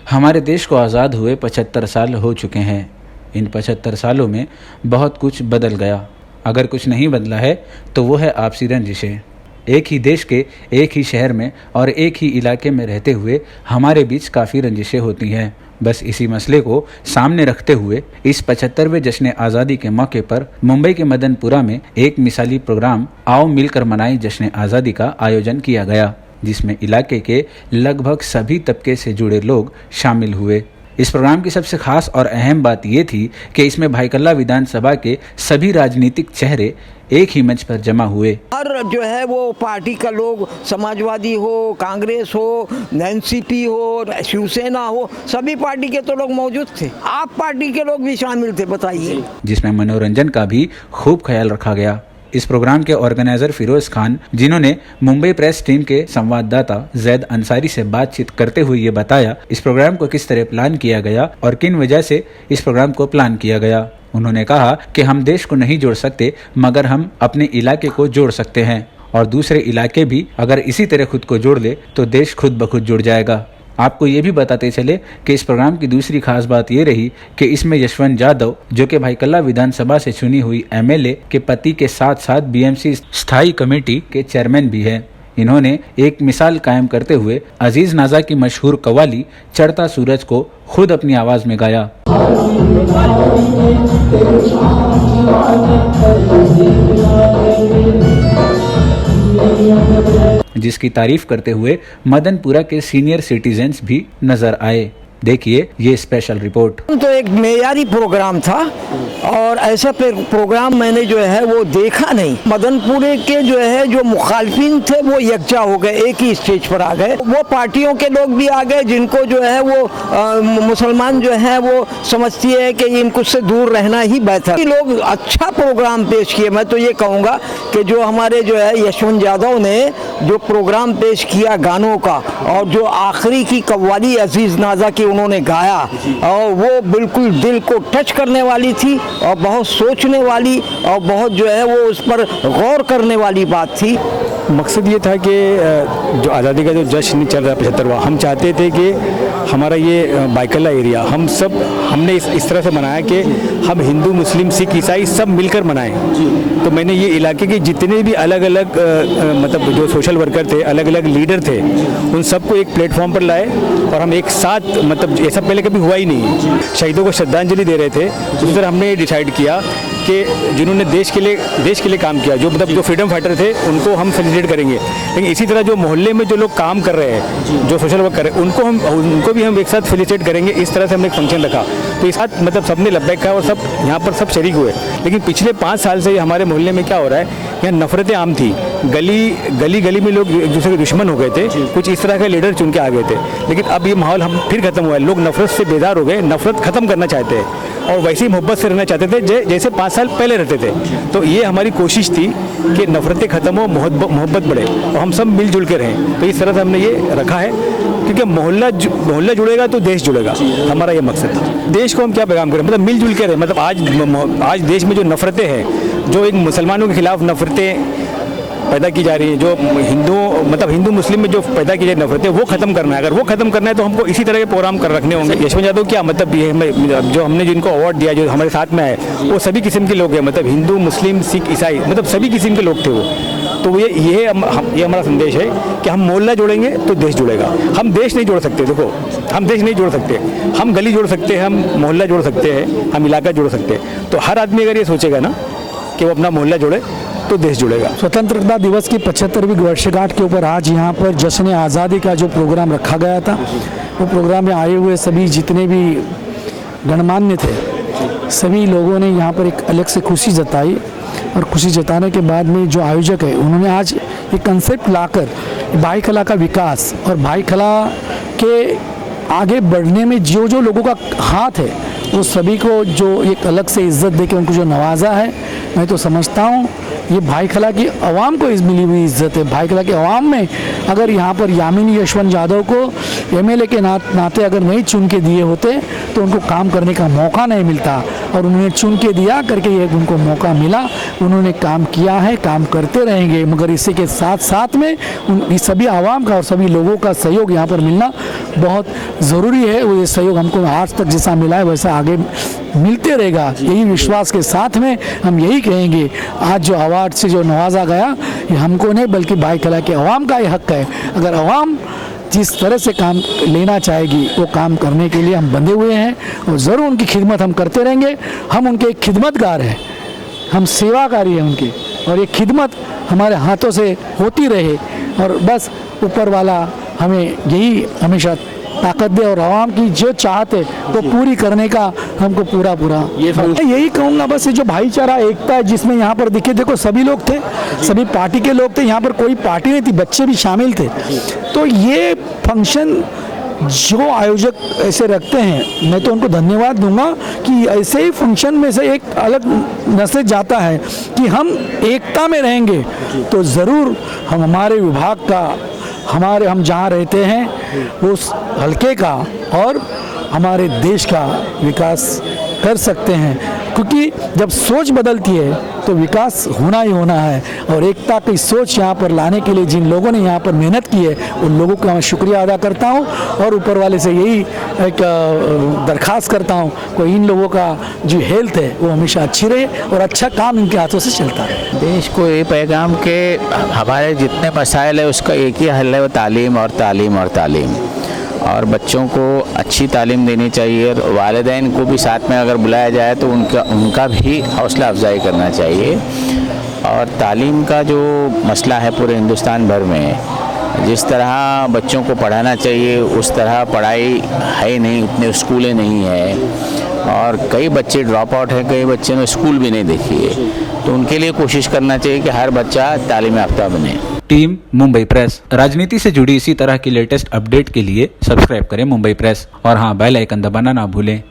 हमारे देश को आज़ाद हुए 75 साल हो चुके हैं। इन 75 सालों में बहुत कुछ बदल गया। अगर कुछ नहीं बदला है तो वो है आपसी रंजिशें। एक ही देश के एक ही शहर में और एक ही इलाके में रहते हुए हमारे बीच काफ़ी रंजिशें होती हैं। बस इसी मसले को सामने रखते हुए इस 75वें जश्न आज़ादी के मौके पर मुंबई के मदनपुरा में एक मिसाली प्रोग्राम आओ मिलकर मनाएं जश्न आज़ादी का आयोजन किया गया, जिसमें इलाके के लगभग सभी तबके से जुड़े लोग शामिल हुए। इस प्रोग्राम की सबसे खास और अहम बात ये थी कि इसमें भाईकल्ला विधानसभा के सभी राजनीतिक चेहरे एक ही मंच पर जमा हुए। हर जो है वो पार्टी का लोग, समाजवादी हो, कांग्रेस हो, एनसीपी हो, शिवसेना हो, सभी पार्टी के तो लोग मौजूद थे। आप पार्टी के लोग भी शामिल थे, बताइए। जिसमें मनोरंजन का भी खूब ख्याल रखा गया। इस प्रोग्राम के ऑर्गेनाइजर फिरोज खान, जिन्होंने मुंबई प्रेस टीम के संवाददाता जैद अंसारी से बातचीत करते हुए ये बताया इस प्रोग्राम को किस तरह प्लान किया गया और किन वजह से इस प्रोग्राम को प्लान किया गया। उन्होंने कहा कि हम देश को नहीं जोड़ सकते मगर हम अपने इलाके को जोड़ सकते हैं, और दूसरे इलाके भी अगर इसी तरह खुद को जोड़ ले तो देश खुद ब खुद जुड़ जाएगा। आपको ये भी बताते चले कि इस प्रोग्राम की दूसरी खास बात ये रही कि इसमें यशवंत यादव, जो कि भाईकल्ला विधानसभा से चुनी हुई एमएलए के पति के साथ साथ बीएमसी स्थायी कमेटी के चेयरमैन भी हैं। इन्होंने एक मिसाल कायम करते हुए अजीज नाजा की मशहूर कव्वाली चढ़ता सूरज को खुद अपनी आवाज में गाया, जिसकी तारीफ करते हुए मदनपुरा के सीनियर सिटीजन्स भी नजर आए। देखिए ये स्पेशल रिपोर्ट। तो एक मेयारी प्रोग्राम था और ऐसा प्रोग्राम मैंने जो है वो देखा नहीं। मदनपुरे के जो है जो मुखालफिन थे वो यकजा हो गए, एक ही स्टेज पर आ गए। वो पार्टियों के लोग भी आ गए जिनको जो है वो मुसलमान जो है वो समझती है कि इनको से दूर रहना ही बेहतर। लोग अच्छा प्रोग्राम पेश किए। मैं तो ये कहूँगा कि जो हमारे जो है यशवंत यादव ने जो प्रोग्राम पेश किया गानों का, और जो आखिरी की कव्वाली अजीज नाजा की उन्होंने गाया, और वो बिल्कुल दिल को टच करने वाली थी और बहुत सोचने वाली और बहुत जो है वो उस पर गौर करने वाली बात थी। मकसद ये था कि जो आज़ादी का जो जश्न चल रहा है 75वां, हम चाहते थे कि हमारा ये भाईकल्ला एरिया हमने इस तरह से मनाया कि हम हिंदू, मुस्लिम, सिख, ईसाई सब मिलकर मनाएं। तो मैंने ये इलाके के जितने भी अलग अलग मतलब जो सोशल वर्कर थे, अलग अलग लीडर थे, उन सबको एक प्लेटफॉर्म पर लाए और हम एक साथ, मतलब ऐसा पहले कभी हुआ ही नहीं, शहीदों को श्रद्धांजलि दे रहे थे। उस तरह हमने डिसाइड किया कि जिन्होंने देश के लिए काम किया, जो फ्रीडम फाइटर थे, उनको हम फेलिसिटेट करेंगे। लेकिन इसी तरह जो मोहल्ले में जो लोग काम कर रहे हैं, जो सोशल वर्क कर रहे हैं, उनको भी हम एक साथ फेलिसिटेट करेंगे। इस तरह से हमने एक फंक्शन रखा। तो इस साथ मतलब सबने लब्बैक कहा और सब यहाँ पर सब शरीक हुए। लेकिन पिछले 5 साल से हमारे मोहल्ले में क्या हो रहा है, यहाँ नफरतें आम थी। गली में लोग एक दूसरे के दुश्मन हो गए थे, कुछ इस तरह के लीडर चुन के आ गए थे। लेकिन अब ये माहौल हम फिर खत्म हुआ है। लोग नफरत से बेदार हो गए, नफरत खत्म करना चाहते हैं और वैसे ही मोहब्बत से रहना चाहते थे जैसे 5 साल पहले रहते थे। तो ये हमारी कोशिश थी कि नफरतें खत्म हो, मोहब्बत बढ़े और हम सब मिलजुल के रहें। तो इस तरह से हमने ये रखा है, क्योंकि मोहल्ला जुड़ेगा तो देश जुड़ेगा। हमारा ये मकसद था। देश को हम क्या पैगाम करें, मतलब मिलजुल के रहें। मतलब आज देश में जो नफरतें हैं, जो एक मुसलमानों के खिलाफ नफरतें पैदा की जा रही है, जो हिंदू मुस्लिम में जो पैदा की जा रही नफरतें, वो खत्म करना है। अगर वो खत्म करना है तो हमको इसी तरह के प्रोग्राम कर रखने होंगे। यशवंत यादव क्या मतलब ये जो हमने जिनको अवार्ड दिया, जो हमारे साथ में आए, वो सभी किस्म के लोग हैं। मतलब हिंदू, मुस्लिम, सिख, ईसाई, मतलब सभी किस्म के लोग थे वो। तो ये हमारा संदेश है कि हम मोहल्ला जोड़ेंगे तो देश जुड़ेगा। हम देश नहीं जोड़ सकते, देखो हम देश नहीं जोड़ सकते, हम गली जोड़ सकते हैं, हम मोहल्ला जोड़ सकते हैं, हम इलाका जोड़ सकते हैं। तो हर आदमी अगर ये सोचेगा ना कि वो अपना मोहल्ला जोड़े तो देश जुड़ेगा। स्वतंत्रता दिवस की 75वीं वर्षगांठ के ऊपर आज यहाँ पर जश्न आज़ादी का जो प्रोग्राम रखा गया था, वो प्रोग्राम में आए हुए सभी जितने भी गणमान्य थे, सभी लोगों ने यहाँ पर एक अलग से खुशी जताई। और खुशी जताने के बाद में जो आयोजक है, उन्होंने आज एक कंसेप्ट लाकर भाईकल्ला का विकास और भाईकल्ला के आगे बढ़ने में जो लोगों का हाथ है, वो सभी को जो एक अलग से इज्जत देके उनको जो नवाजा है, मैं तो समझता हूँ ये भाईकल्ला की आवाम को मिली हुई इज्जत है। भाईकल्ला के आवाम में अगर यहाँ पर यामिनी यशवंत यादव को एमएलए के नाते अगर नहीं चुन के दिए होते तो उनको काम करने का मौका नहीं मिलता, और उन्होंने चुन के दिया करके ये उनको मौका मिला। उन्होंने काम किया है, काम करते रहेंगे, मगर इसी के साथ साथ में उन सभी आवाम का और सभी लोगों का सहयोग यहाँ पर मिलना बहुत ज़रूरी है। वो ये सहयोग हमको आज तक जैसा मिला है वैसा आगे मिलते रहेगा, यही विश्वास के साथ में हम यही कहेंगे। आज जो अवार्ड से जो नवाजा गया ये हमको नहीं बल्कि बाइकला के अवाम का ये हक है। अगर अवाम जिस तरह से काम लेना चाहेगी वो काम करने के लिए हम बंधे हुए हैं और ज़रूर उनकी खिदमत हम करते रहेंगे। हम उनके एक खिदमतगार हैं, हम सेवाकारी हैं उनकी, और ये खिदमत हमारे हाथों से होती रहे और बस ऊपर वाला हमें यही हमेशा ताकत दे और आवाम की जो चाहत है वो पूरी करने का हमको पूरा यही कहूँगा। बस ये जो भाईचारा एकता है जिसमें यहाँ पर दिखे, देखो सभी लोग थे, सभी पार्टी के लोग थे, यहाँ पर कोई पार्टी नहीं थी, बच्चे भी शामिल थे। तो ये फंक्शन जो आयोजक ऐसे रखते हैं मैं तो उनको धन्यवाद दूंगा कि ऐसे ही फंक्शन में से एक अलग मैसेज जाता है कि हम एकता में रहेंगे तो ज़रूर हम हमारे विभाग का, हम जहाँ रहते हैं उस हल्के का और हमारे देश का विकास कर सकते हैं, क्योंकि जब सोच बदलती है तो विकास होना ही होना है। और एकता की सोच यहाँ पर लाने के लिए जिन लोगों ने यहाँ पर मेहनत की है उन लोगों का मैं शुक्रिया अदा करता हूँ और ऊपर वाले से यही एक दरख्वास्त करता हूँ कि इन लोगों का जो हेल्थ है वो हमेशा अच्छी रहे और अच्छा काम इनके हाथों से चलता रहे। देश को ये पैगाम के हमारे जितने मसाइल है उसका एक ही हल है, वो तालीम और तालीम और तालीम। और बच्चों को अच्छी तालीम देनी चाहिए और वालिदैन को भी साथ में अगर बुलाया जाए तो उनका भी हौसला अफजाई करना चाहिए। और तालीम का जो मसला है पूरे हिंदुस्तान भर में, जिस तरह बच्चों को पढ़ाना चाहिए उस तरह पढ़ाई है नहीं, उतने स्कूलें नहीं हैं और कई बच्चे ड्रॉप आउट हैं, कई बच्चे ने स्कूल भी नहीं देखी है। तो उनके लिए कोशिश करना चाहिए कि हर बच्चा तालीम याफ्ता बने। Team Mumbai press. राजनीति से जुड़ी इसी तरह की लेटेस्ट अपडेट के लिए सब्सक्राइब करें मुंबई प्रेस और हाँ, बेल आइकन दबाना ना भूलें।